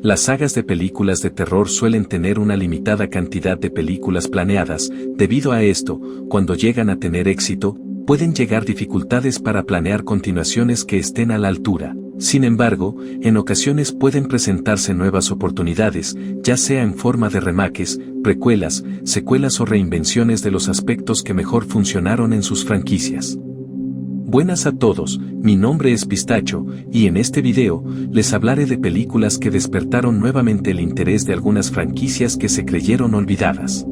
Las sagas de películas de terror suelen tener una limitada cantidad de películas planeadas. Debido a esto, cuando llegan a tener éxito, pueden llegar dificultades para planear continuaciones que estén a la altura. Sin embargo, en ocasiones pueden presentarse nuevas oportunidades, ya sea en forma de remakes, precuelas, secuelas o reinvenciones de los aspectos que mejor funcionaron en sus franquicias. Buenas a todos, mi nombre es Pistacho, y en este video, les hablaré de películas que despertaron nuevamente el interés de algunas franquicias que se creyeron olvidadas.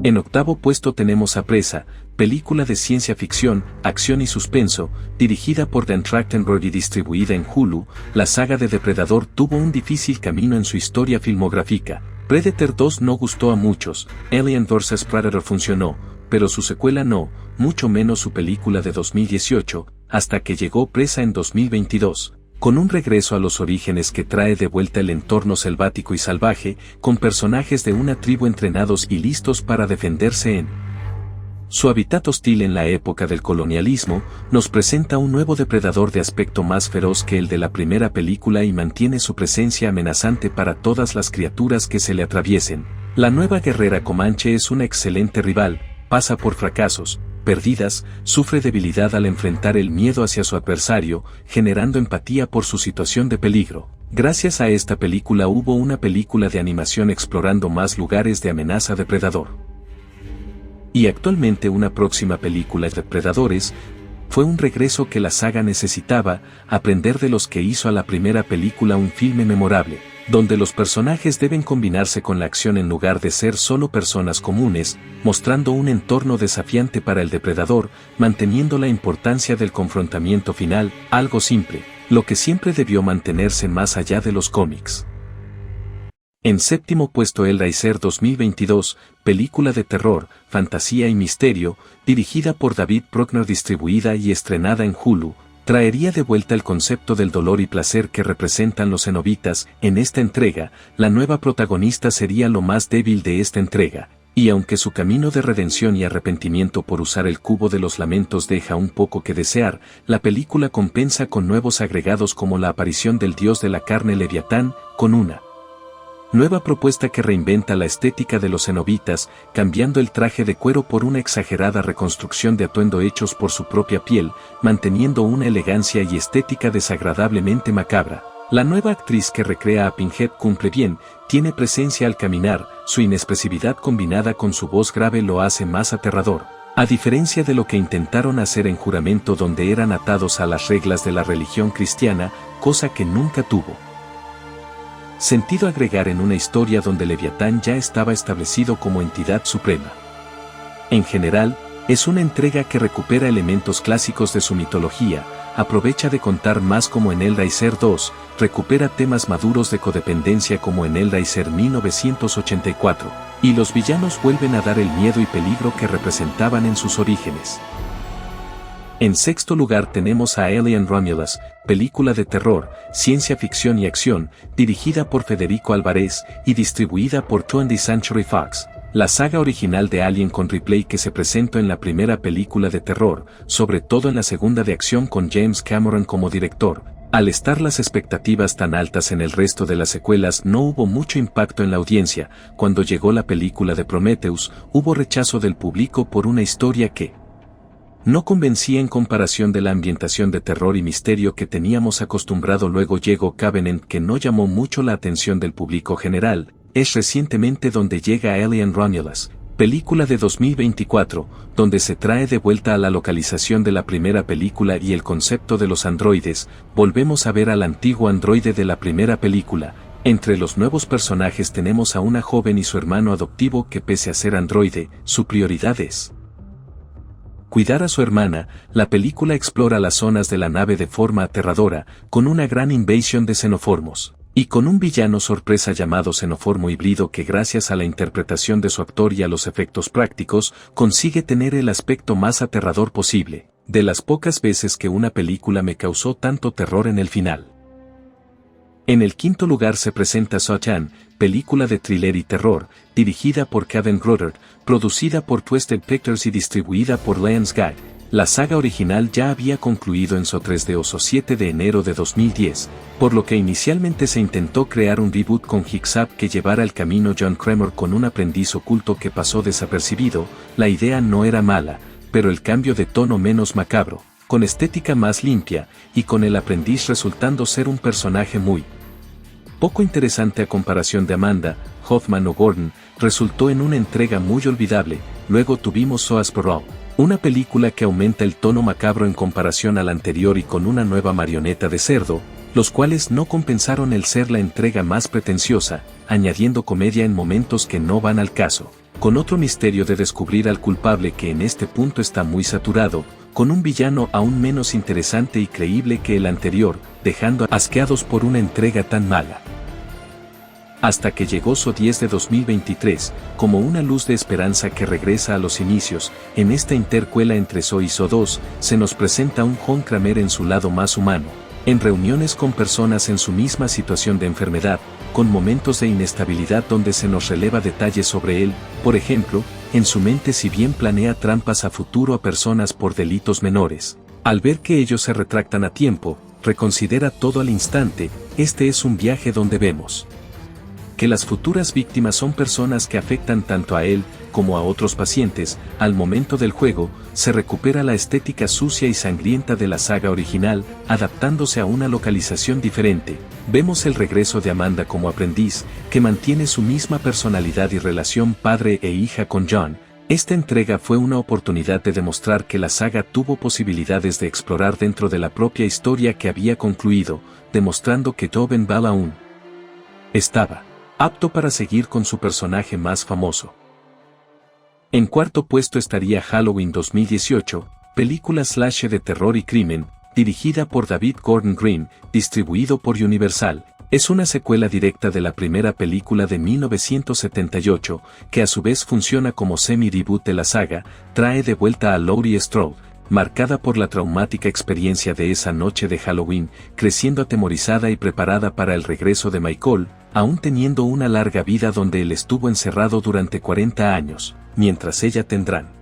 En octavo puesto tenemos a Presa, película de ciencia ficción, acción y suspenso, dirigida por Dan Trachtenberg y distribuida en Hulu. La saga de Depredador tuvo un difícil camino en su historia filmográfica. Predator 2 no gustó a muchos, Alien vs Predator funcionó, pero su secuela no, mucho menos su película de 2018, hasta que llegó Presa en 2022. Con un regreso a los orígenes que trae de vuelta el entorno selvático y salvaje, con personajes de una tribu entrenados y listos para defenderse en su hábitat hostil en la época del colonialismo, nos presenta un nuevo depredador de aspecto más feroz que el de la primera película y mantiene su presencia amenazante para todas las criaturas que se le atraviesen. La nueva guerrera Comanche es una excelente rival, pasa por fracasos, pérdidas, sufre debilidad al enfrentar el miedo hacia su adversario, generando empatía por su situación de peligro. Gracias a esta película hubo una película de animación explorando más lugares de amenaza depredador. Y actualmente una próxima película de Depredadores fue un regreso que la saga necesitaba, aprender de los que hizo a la primera película un filme memorable, donde los personajes deben combinarse con la acción en lugar de ser solo personas comunes, mostrando un entorno desafiante para el depredador, manteniendo la importancia del confrontamiento final, algo simple, lo que siempre debió mantenerse más allá de los cómics. En séptimo puesto Hellraiser 2022, película de terror, fantasía y misterio, dirigida por David Bruckner, distribuida y estrenada en Hulu, traería de vuelta el concepto del dolor y placer que representan los cenobitas. En esta entrega, la nueva protagonista sería lo más débil de esta entrega, y aunque su camino de redención y arrepentimiento por usar el cubo de los lamentos deja un poco que desear, la película compensa con nuevos agregados como la aparición del dios de la carne Leviatán, con una nueva propuesta que reinventa la estética de los cenobitas, cambiando el traje de cuero por una exagerada reconstrucción de atuendo hechos por su propia piel, manteniendo una elegancia y estética desagradablemente macabra. La nueva actriz que recrea a Pinhead cumple bien, tiene presencia al caminar, su inexpresividad combinada con su voz grave lo hace más aterrador. A diferencia de lo que intentaron hacer en Juramento, donde eran atados a las reglas de la religión cristiana, cosa que nunca tuvo sentido agregar en una historia donde Leviatán ya estaba establecido como entidad suprema. En general, es una entrega que recupera elementos clásicos de su mitología, aprovecha de contar más como en Hellraiser 2, recupera temas maduros de codependencia como en Hellraiser 1984, y los villanos vuelven a dar el miedo y peligro que representaban en sus orígenes. En sexto lugar tenemos a Alien Romulus, película de terror, ciencia ficción y acción, dirigida por Federico Álvarez y distribuida por 20th Century Fox. La saga original de Alien con Ripley que se presentó en la primera película de terror, sobre todo en la segunda de acción con James Cameron como director. Al estar las expectativas tan altas en el resto de las secuelas no hubo mucho impacto en la audiencia. Cuando llegó la película de Prometheus, hubo rechazo del público por una historia que no convencía en comparación de la ambientación de terror y misterio que teníamos acostumbrado. Luego llegó Covenant, que no llamó mucho la atención del público general. Es recientemente donde llega Alien Romulus, película de 2024, donde se trae de vuelta a la localización de la primera película y el concepto de los androides. Volvemos a ver al antiguo androide de la primera película. Entre los nuevos personajes tenemos a una joven y su hermano adoptivo que, pese a ser androide, su prioridad es cuidar a su hermana. La película explora las zonas de la nave de forma aterradora, con una gran invasión de xenoformos, y con un villano sorpresa llamado xenoformo híbrido que, gracias a la interpretación de su actor y a los efectos prácticos, consigue tener el aspecto más aterrador posible. De las pocas veces que una película me causó tanto terror en el final. En el quinto lugar se presenta Saw-Chan, película de thriller y terror, dirigida por Kevin Goddard, producida por Twisted Pictures y distribuida por Lionsgate. La saga original ya había concluido en So 3D o So 7 de enero de 2010, por lo que inicialmente se intentó crear un reboot con Hiccup que llevara el camino John Kramer con un aprendiz oculto que pasó desapercibido. La idea no era mala, pero el cambio de tono menos macabro, con estética más limpia, y con el aprendiz resultando ser un personaje muy poco interesante a comparación de Amanda, Hoffman o Gordon, resultó en una entrega muy olvidable. Luego tuvimos So As Per All, una película que aumenta el tono macabro en comparación al anterior y con una nueva marioneta de cerdo, los cuales no compensaron el ser la entrega más pretenciosa, añadiendo comedia en momentos que no van al caso, con otro misterio de descubrir al culpable que en este punto está muy saturado, con un villano aún menos interesante y creíble que el anterior, dejando asqueados por una entrega tan mala. Hasta que llegó So 10 de 2023, como una luz de esperanza que regresa a los inicios. En esta intercuela entre So y So 2, se nos presenta un John Kramer en su lado más humano, en reuniones con personas en su misma situación de enfermedad, con momentos de inestabilidad donde se nos releva detalles sobre él. Por ejemplo, en su mente, si bien planea trampas a futuro a personas por delitos menores, al ver que ellos se retractan a tiempo, reconsidera todo al instante. Este es un viaje donde vemos que las futuras víctimas son personas que afectan tanto a él como a otros pacientes. Al momento del juego, se recupera la estética sucia y sangrienta de la saga original, adaptándose a una localización diferente. Vemos el regreso de Amanda como aprendiz, que mantiene su misma personalidad y relación padre e hija con John. Esta entrega fue una oportunidad de demostrar que la saga tuvo posibilidades de explorar dentro de la propia historia que había concluido, demostrando que Tobin Bell aún estaba apto para seguir con su personaje más famoso. En cuarto puesto estaría Halloween 2018, película slasher de terror y crimen, dirigida por David Gordon Green, distribuido por Universal. Es una secuela directa de la primera película de 1978, que a su vez funciona como semi-reboot de la saga. Trae de vuelta a Laurie Strode, marcada por la traumática experiencia de esa noche de Halloween, creciendo atemorizada y preparada para el regreso de Michael, aún teniendo una larga vida donde él estuvo encerrado durante 40 años, mientras ella tendrán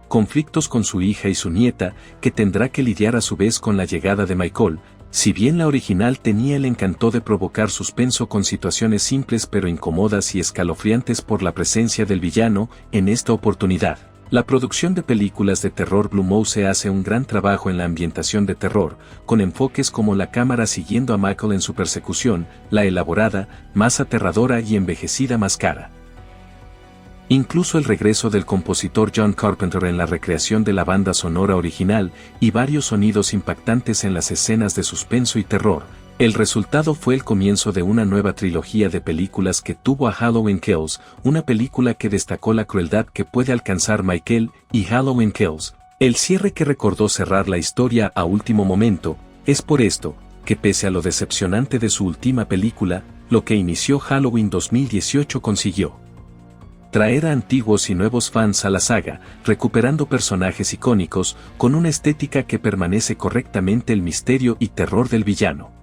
conflictos con su hija y su nieta, que tendrá que lidiar a su vez con la llegada de Michael. Si bien la original tenía el encanto de provocar suspenso con situaciones simples pero incómodas y escalofriantes por la presencia del villano, en esta oportunidad, la producción de películas de terror Blue Mouse hace un gran trabajo en la ambientación de terror, con enfoques como la cámara siguiendo a Michael en su persecución, la elaborada, más aterradora y envejecida máscara. Incluso el regreso del compositor John Carpenter en la recreación de la banda sonora original y varios sonidos impactantes en las escenas de suspenso y terror. El resultado fue el comienzo de una nueva trilogía de películas que tuvo a Halloween Kills, una película que destacó la crueldad que puede alcanzar Michael, y Halloween Kills, el cierre que recordó cerrar la historia a último momento. Es por esto que, pese a lo decepcionante de su última película, lo que inició Halloween 2018 consiguió traer a antiguos y nuevos fans a la saga, recuperando personajes icónicos, con una estética que permanece correctamente el misterio y terror del villano.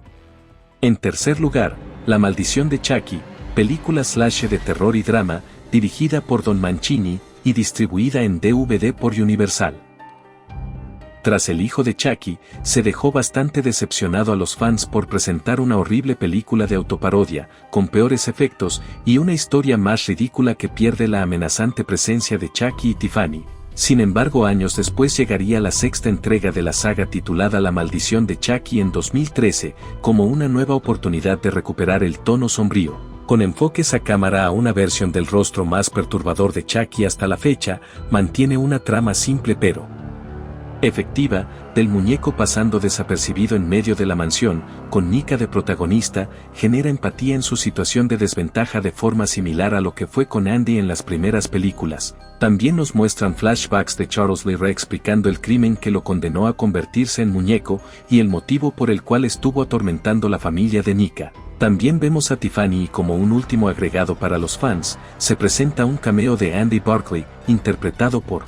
En tercer lugar, La Maldición de Chucky, película slasher de terror y drama, dirigida por Don Mancini y distribuida en DVD por Universal. Tras El hijo de Chucky, se dejó bastante decepcionado a los fans por presentar una horrible película de autoparodia, con peores efectos y una historia más ridícula que pierde la amenazante presencia de Chucky y Tiffany. Sin embargo, años después llegaría la sexta entrega de la saga titulada La Maldición de Chucky en 2013, como una nueva oportunidad de recuperar el tono sombrío, con enfoques a cámara a una versión del rostro más perturbador de Chucky hasta la fecha. Mantiene una trama simple pero efectiva, del muñeco pasando desapercibido en medio de la mansión, con Nika de protagonista. Genera empatía en su situación de desventaja de forma similar a lo que fue con Andy en las primeras películas. También nos muestran flashbacks de Charles Lee Ray explicando el crimen que lo condenó a convertirse en muñeco, y el motivo por el cual estuvo atormentando la familia de Nika. También vemos a Tiffany y, como un último agregado para los fans, se presenta un cameo de Andy Barclay, interpretado por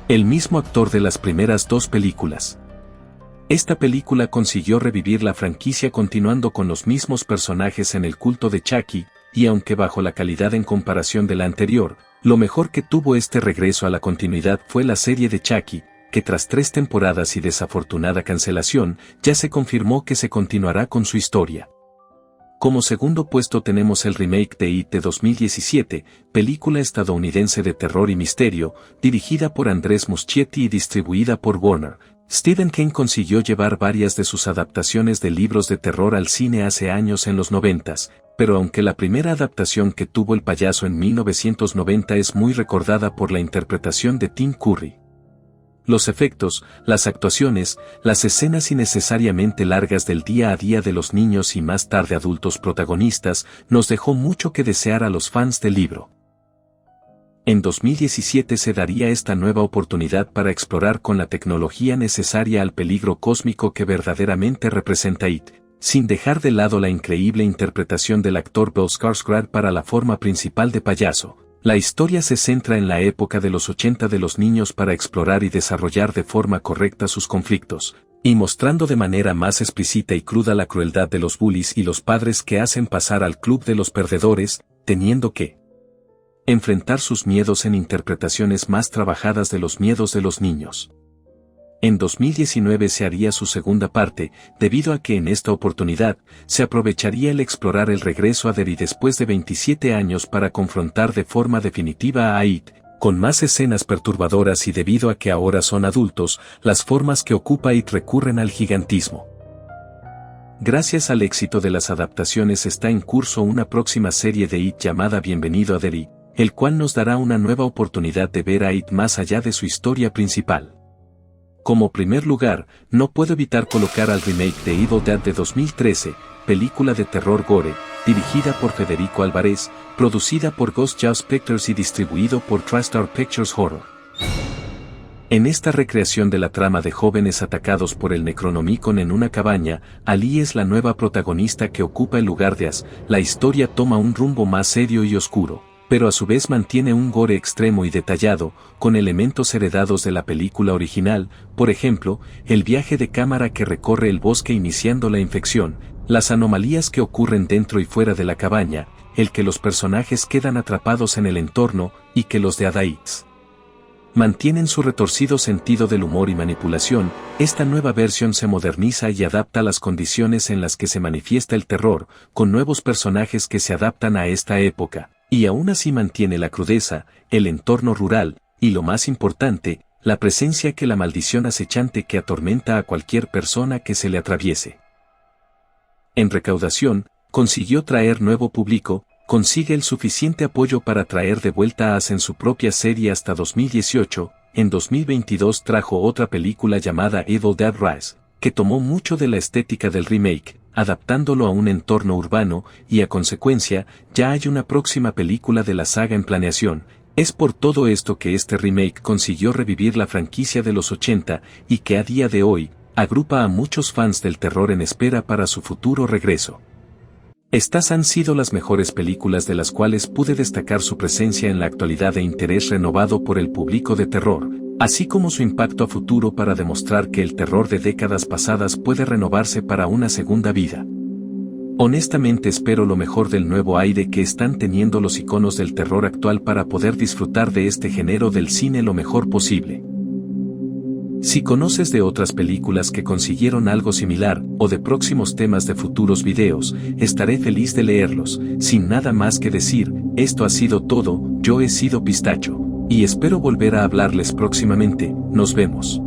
el mismo actor de las primeras dos películas. Esta película consiguió revivir la franquicia continuando con los mismos personajes en el culto de Chucky, y aunque bajo la calidad en comparación de la anterior, Lo mejor que tuvo este regreso a la continuidad fue la serie de Chucky, que tras 3 temporadas y desafortunada cancelación, ya se confirmó que se continuará con su historia. Como segundo puesto tenemos el remake de It de 2017, película estadounidense de terror y misterio, dirigida por Andrés Muschietti y distribuida por Warner. Stephen King consiguió llevar varias de sus adaptaciones de libros de terror al cine hace años en los 90s, pero aunque la primera adaptación que tuvo el payaso en 1990 es muy recordada por la interpretación de Tim Curry. Los efectos, las actuaciones, las escenas innecesariamente largas del día a día de los niños y más tarde adultos protagonistas nos dejó mucho que desear a los fans del libro. En 2017 se daría esta nueva oportunidad para explorar con la tecnología necesaria al peligro cósmico que verdaderamente representa It, sin dejar de lado la increíble interpretación del actor Bill Skarsgård para la forma principal de payaso. La historia se centra en la época de los 80 de los niños para explorar y desarrollar de forma correcta sus conflictos, y mostrando de manera más explícita y cruda la crueldad de los bullies y los padres que hacen pasar al club de los perdedores, teniendo que enfrentar sus miedos en interpretaciones más trabajadas de los miedos de los niños. En 2019 se haría su segunda parte, debido a que en esta oportunidad, se aprovecharía el explorar el regreso a Derry después de 27 años para confrontar de forma definitiva a It, con más escenas perturbadoras y debido a que ahora son adultos, las formas que ocupa It recurren al gigantismo. Gracias al éxito de las adaptaciones está en curso una próxima serie de It llamada Bienvenido a Derry, el cual nos dará una nueva oportunidad de ver a It más allá de su historia principal. Como primer lugar, no puedo evitar colocar al remake de Evil Dead de 2013, película de terror gore, dirigida por Federico Álvarez, producida por Ghost House Pictures y distribuido por TriStar Pictures Horror. En esta recreación de la trama de jóvenes atacados por el Necronomicon en una cabaña, Ali es la nueva protagonista que ocupa el lugar de Ash. La historia toma un rumbo más serio y oscuro, pero a su vez mantiene un gore extremo y detallado, con elementos heredados de la película original, por ejemplo, el viaje de cámara que recorre el bosque iniciando la infección, las anomalías que ocurren dentro y fuera de la cabaña, el que los personajes quedan atrapados en el entorno, y que los de Adaitz mantienen su retorcido sentido del humor y manipulación. Esta nueva versión se moderniza y adapta a las condiciones en las que se manifiesta el terror, con nuevos personajes que se adaptan a esta época. Y aún así mantiene la crudeza, el entorno rural, y lo más importante, la presencia que la maldición acechante que atormenta a cualquier persona que se le atraviese. En recaudación, consiguió traer nuevo público, consigue el suficiente apoyo para traer de vuelta a Ash en su propia serie hasta 2018, en 2022 trajo otra película llamada Evil Dead Rise, que tomó mucho de la estética del remake, adaptándolo a un entorno urbano, y a consecuencia, ya hay una próxima película de la saga en planeación. Es por todo esto que este remake consiguió revivir la franquicia de los 80, y que a día de hoy, agrupa a muchos fans del terror en espera para su futuro regreso. Estas han sido las mejores películas de las cuales pude destacar su presencia en la actualidad e interés renovado por el público de terror, así como su impacto a futuro para demostrar que el terror de décadas pasadas puede renovarse para una segunda vida. Honestamente espero lo mejor del nuevo aire que están teniendo los iconos del terror actual para poder disfrutar de este género del cine lo mejor posible. Si conoces de otras películas que consiguieron algo similar, o de próximos temas de futuros videos, estaré feliz de leerlos. Sin nada más que decir, esto ha sido todo, yo he sido Pistacho, y espero volver a hablarles próximamente. Nos vemos.